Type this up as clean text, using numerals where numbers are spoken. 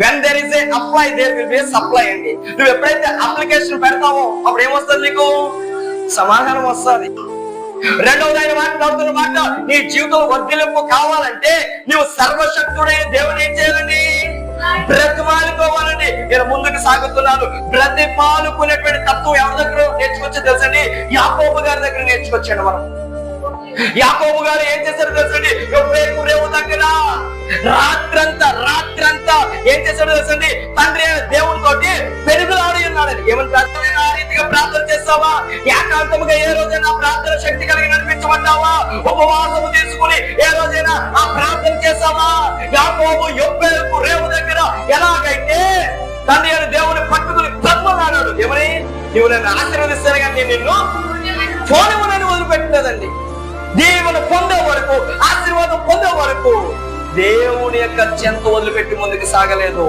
When there is a apply there will be a supply అండి. నువ్వు ఎప్పుడైతే application పెడతావో అప్పుడు ఏమొస్తుంది? నీకు సమాధానం వస్తుంది. రెండవది ఆయన మాట్లాడుతున్న మాట, నీ జీవితం వర్ధిల్లింపు కావాలంటే నువ్వు సర్వశక్తుడైన దేవుని ఏం చేయాలండి? బ్రతిమాలుకోవాలండి. నేను ముందుకు సాగుతున్నాను. బ్రతిమాలుకునేటువంటి తత్వం ఎవరి దగ్గర నేర్చుకొచ్చో తెలుసండి? యాకోబు గారి దగ్గర నేర్చుకొచ్చాడు. మనం యాకోబు గారు ఏం చేశారు తెలుసండి? రేవు దగ్గర రాత్రంతా ఏం చేశాడు తెలుసండి? తండ్రి అయిన దేవుని తోటి పెరుగులాడి ఉన్నాడని. ఏమని ప్రార్థన? ఆ రీతిగా ప్రార్థన చేస్తావా? ఏకాంతముగా ఏ రోజైనా ప్రార్థన శక్తి కలిగి నడిపించబడ్డావా? ఉపవాసము తీసుకుని ఏ రోజైనా ఆ ప్రార్థన చేస్తావా? యాకోబు యొప్పేపు రేవు దగ్గర ఎలాగైతే తండ్రి అయిన దేవుని పట్టుకుని బ్రహ్మలాడాడు. ఏమని? నువ్వు నన్ను ఆశీర్వదిస్తాను కానీ నేను నిన్ను పోనివ్వనని వదిలిపెట్టలేదండి. దేవుని పొందే వరకు, ఆశీర్వాదం పొందే వరకు దేవుని యొక్క చెంత వదిలిపెట్టి ముందుకు సాగలేదు.